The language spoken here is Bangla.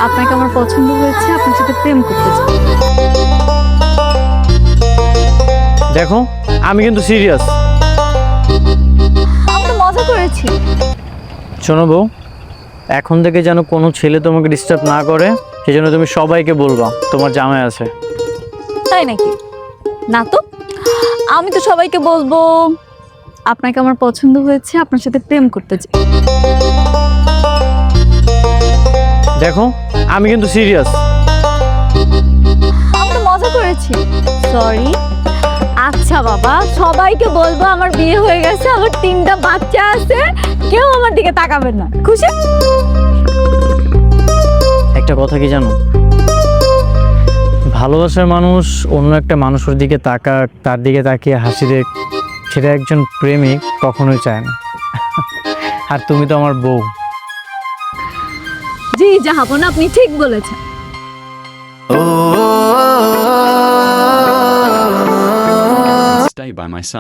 আপনাকে আমার পছন্দ হয়েছে, আপনার সাথে প্রেম করতে চাই। দেখো আমি কিন্তু সিরিয়াস। আমি তো মজা করেছি। শোনো বউ, এখন থেকে যেন কোনো ছেলে তোমাকে ডিস্টার্ব না করে, সেজন্য তুমি সবাইকে বলবা তোমার জামাই আছে। তাই নাকি? না তো, আমি তো সবাইকে বলবো আপনাকে আমার পছন্দ হয়েছে, আপনার সাথে প্রেম করতে চাই। দেখো আমি কিন্তু সিরিয়াস। আমি তো মজা করেছি। সরি। আচ্ছা বাবা, সবাইকে বলবো আমার বিয়ে হয়ে গেছে, আমার 3টা বাচ্চা আছে, কেউ আমার দিকে তাকাবেন না। খুশি? একটা কথা কি জানো, ভালোবাসার মানুষ অন্য একটা মানুষের দিকে তাকাক, তার দিকে তাকিয়ে হাসি দেখ, সেটা একজন প্রেমিক কখনোই চায় না। আর তুমি তো আমার বউ। জি জাহাপনা, আপনি ঠিক বলেছেন। Stay by my side.